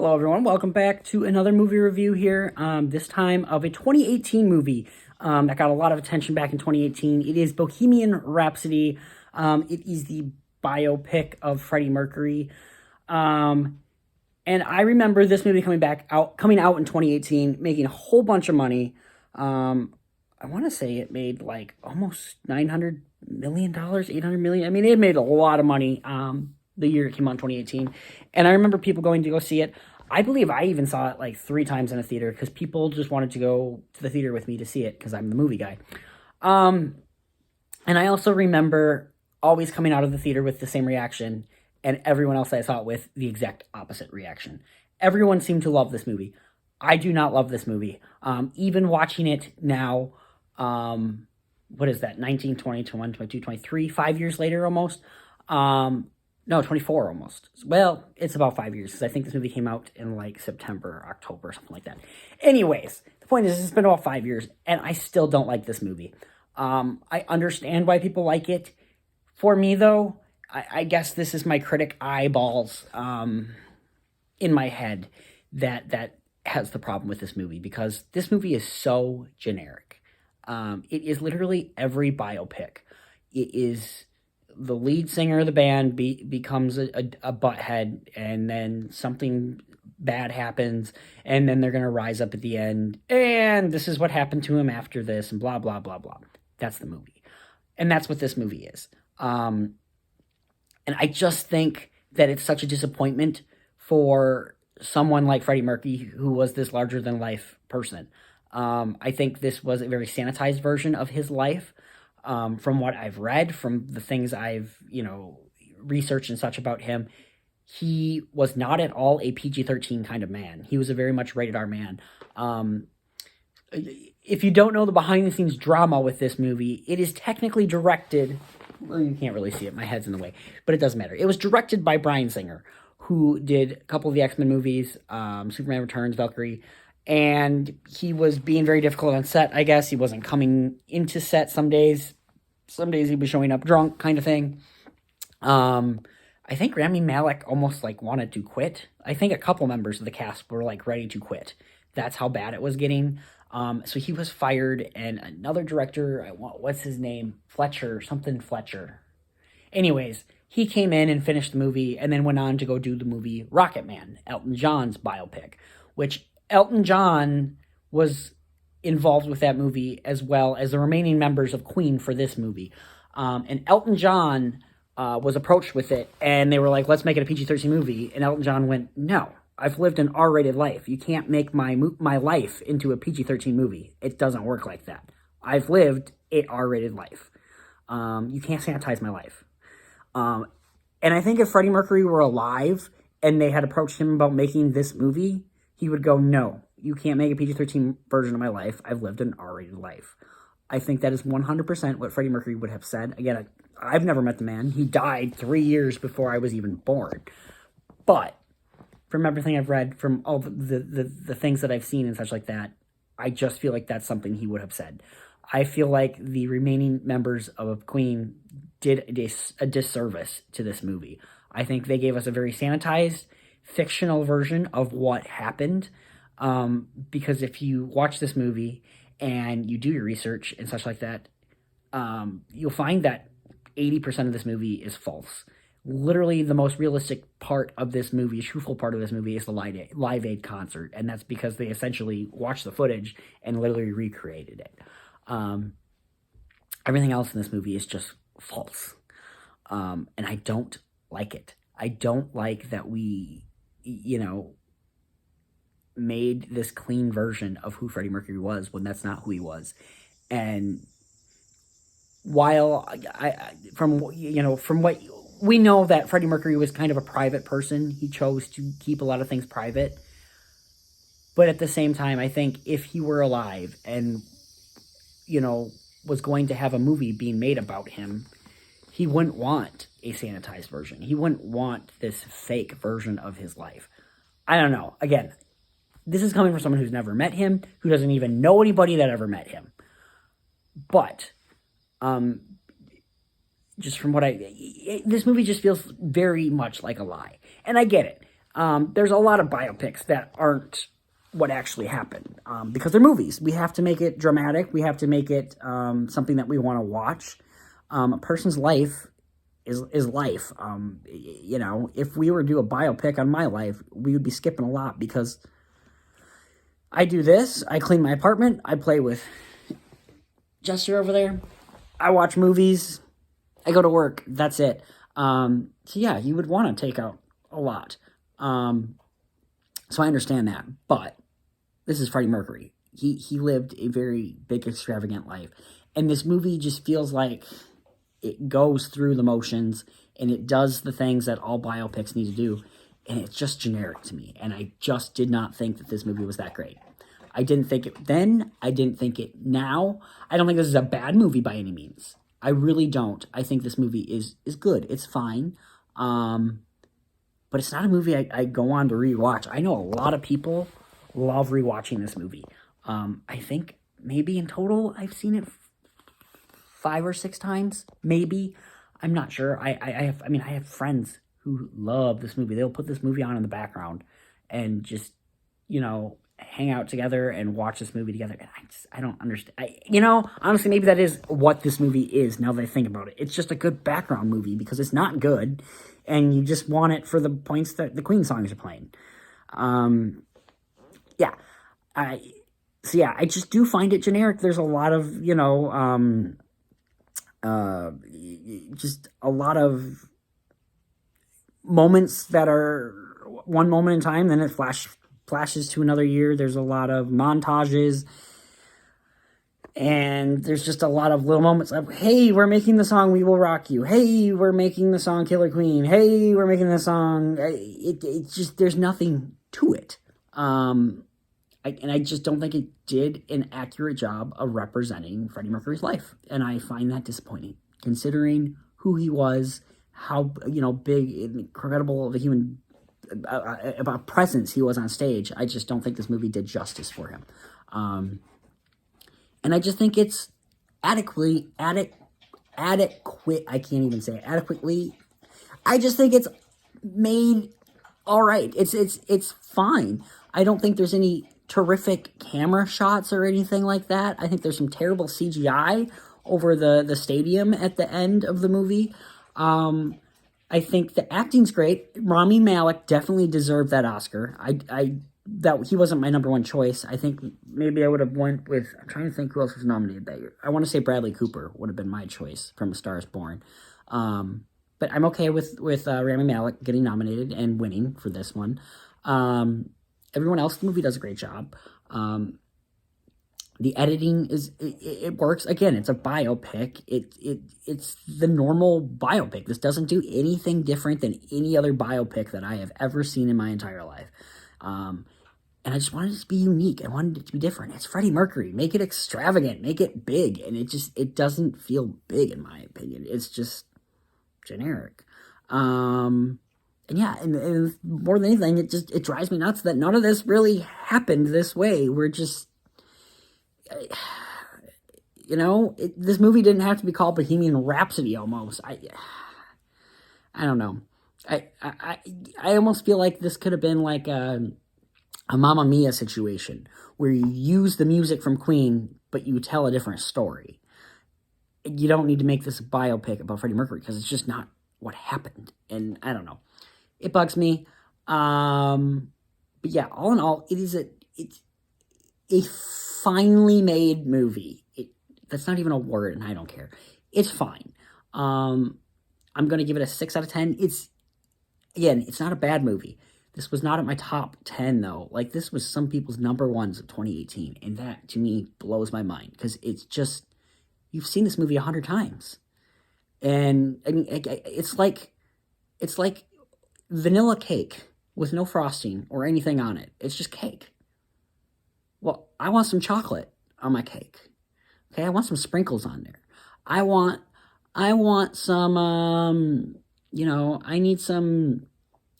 Hello, everyone. Welcome back to another movie review here. This time of a 2018 movie that got a lot of attention back in 2018. It is Bohemian Rhapsody. It is the biopic of Freddie Mercury. And I remember this movie coming out in 2018, making a whole bunch of money. I want to say it made like almost $900 million, $800 million. I mean, it made a lot of money. The year it came out in 2018. And I remember people going to go see it. I believe I even saw it like 3 times in a theater because people just wanted to go to the theater with me to see it because I'm the movie guy. And I also remember always coming out of the theater with the same reaction and everyone else I saw it with the exact opposite reaction. Everyone seemed to love this movie. I do not love this movie. Even watching it now, what is that, 19, 20, 21, 22, 23, 5 years later almost. No, 24 almost. Well, it's about 5 years because I think this movie came out in like September, October, something like that. Anyways, the point is it's been about 5 years and I still don't like this movie. I understand why people like it. For me, though, I guess this is my critic eyeballs in my head that has the problem with this movie because this movie is so generic. It is literally every biopic. It is the lead singer of the band becomes a butthead, and then something bad happens, and then they're going to rise up at the end, and this is what happened to him after this, and blah, blah, blah, blah. That's the movie. And that's what this movie is. And I just think that it's such a disappointment for someone like Freddie Mercury, who was this larger-than-life person. I think this was a very sanitized version of his life. From what I've read, from the things I've, researched and such about him, he was not at all a PG-13 kind of man. He was a very much rated R man. If you don't know the behind-the-scenes drama with this movie, it is technically directed... Well, you can't really see it. My head's in the way. But it doesn't matter. It was directed by Bryan Singer, who did a couple of the X-Men movies, Superman Returns, Valkyrie, and he was being very difficult on set, I guess. He wasn't coming into set some days. Some days he was showing up drunk, kind of thing. I think Rami Malek almost, wanted to quit. I think a couple members of the cast were, ready to quit. That's how bad it was getting. So he was fired, and another director, what's his name? Something Fletcher. Anyways, he came in and finished the movie, and then went on to go do the movie Rocket Man, Elton John's biopic, which... Elton John was involved with that movie as well as the remaining members of Queen for this movie. And Elton John was approached with it, and they were like, let's make it a PG-13 movie. And Elton John went, no, I've lived an R-rated life. You can't make my life into a PG-13 movie. It doesn't work like that. I've lived an R-rated life. You can't sanitize my life. And I think if Freddie Mercury were alive and they had approached him about making this movie, he would go, no, you can't make a PG-13 version of my life. I've lived an R-rated life. I think that is 100% what Freddie Mercury would have said. Again, I've never met the man. He died 3 years before I was even born. But from everything I've read, from all the things that I've seen and such like that, I just feel like that's something he would have said. I feel like the remaining members of Queen did a disservice to this movie. I think they gave us a very sanitized, fictional version of what happened, because if you watch this movie and you do your research and such like that, you'll find that 80% of this movie is false. Literally, the most realistic part of this movie, truthful part of this movie, is the Live Aid concert, and that's because they essentially watched the footage and literally recreated it. Everything else in this movie is just false, and I don't like it. I don't like that we made this clean version of who Freddie Mercury was when that's not who he was. And while from what we know, that Freddie Mercury was kind of a private person, he chose to keep a lot of things private. But at the same time, I think if he were alive and, was going to have a movie being made about him, he wouldn't want a sanitized version. He wouldn't want this fake version of his life. I don't know. Again, this is coming from someone who's never met him, who doesn't even know anybody that ever met him. But, just from what this movie just feels very much like a lie. And I get it. There's a lot of biopics that aren't what actually happened because they're movies. We have to make it dramatic. We have to make it something that we want to watch. A person's life is life. You know, if we were to do a biopic on my life, we would be skipping a lot because I do this. I clean my apartment. I play with Jester over there. I watch movies. I go to work. That's it. So yeah, you would want to take out a lot. So I understand that, but this is Freddie Mercury. He lived a very big, extravagant life, and this movie just feels like it goes through the motions and it does the things that all biopics need to do, and it's just generic to me. And I just did not think that this movie was that great. I didn't think it then. I didn't think it now. I don't think this is a bad movie by any means. I really don't. I think this movie is good. It's fine. But it's not a movie I go on to rewatch. I know a lot of people love rewatching this movie. I think maybe in total I've seen it 5 or 6 times, maybe. I'm not sure. I have friends who love this movie. They'll put this movie on in the background and just, hang out together and watch this movie together. And I don't understand. Honestly, maybe that is what this movie is now that I think about it. It's just a good background movie because it's not good. And you just want it for the points that the Queen songs are playing. I just do find it generic. There's a lot of, just a lot of moments that are one moment in time, then it flashes to another year. There's a lot of montages. And there's just a lot of little moments of, hey, we're making the song We Will Rock You. Hey, we're making the song Killer Queen. Hey, we're making the song. It's just, there's nothing to it. I just don't think it did an accurate job of representing Freddie Mercury's life. And I find that disappointing, considering who he was, how, big, incredible of a human about presence he was on stage. I just don't think this movie did justice for him. And I just think it's adequately. I can't even say it, adequately. I just think it's made all right. It's fine. I don't think there's any terrific camera shots or anything like that. I think there's some terrible CGI over the stadium at the end of the movie. I think the acting's great. Rami Malek definitely deserved that Oscar. That he wasn't my number one choice. I think maybe I would have went with, I'm trying to think who else was nominated that year. I want to say Bradley Cooper would have been my choice from A Star Is Born. But I'm okay with Rami Malek getting nominated and winning for this one. Everyone else in the movie does a great job. The editing it works. Again, it's a biopic. It's the normal biopic. This doesn't do anything different than any other biopic that I have ever seen in my entire life. And I just wanted it to be unique. I wanted it to be different. It's Freddie Mercury. Make it extravagant. Make it big. And it doesn't feel big, in my opinion. It's just generic. And more than anything, it drives me nuts that none of this really happened this way. We're just, this movie didn't have to be called Bohemian Rhapsody almost. I don't know. I almost feel like this could have been like a Mamma Mia situation where you use the music from Queen, but you tell a different story. You don't need to make this a biopic about Freddie Mercury because it's just not what happened. And I don't know. It bugs me. But yeah, all in all, it's a finely made movie. That's not even a word, and I don't care. It's fine. I'm going to give it a 6 out of 10. It's not a bad movie. This was not at my top 10, though. Like, this was some people's number ones of 2018, and that, to me, blows my mind, because it's just, you've seen this movie 100 times. And, I mean, it's like vanilla cake with no frosting or anything on it. It's just cake. Well, I want some chocolate on my cake. Okay, I want some sprinkles on there. I want some, I need some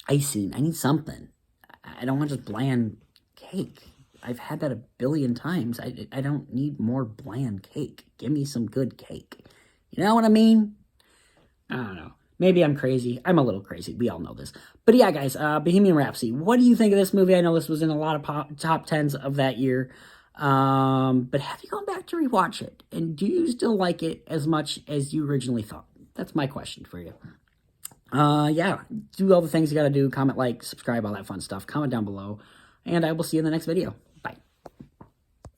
icing. I need something. I don't want just bland cake. I've had that a billion times. I don't need more bland cake. Give me some good cake. You know what I mean? I don't know. Maybe I'm crazy. I'm a little crazy. We all know this. But yeah, guys, Bohemian Rhapsody. What do you think of this movie? I know this was in a lot of top tens of that year. But have you gone back to rewatch it? And do you still like it as much as you originally thought? That's my question for you. Yeah, do all the things you gotta do. Comment, like, subscribe, all that fun stuff. Comment down below. And I will see you in the next video.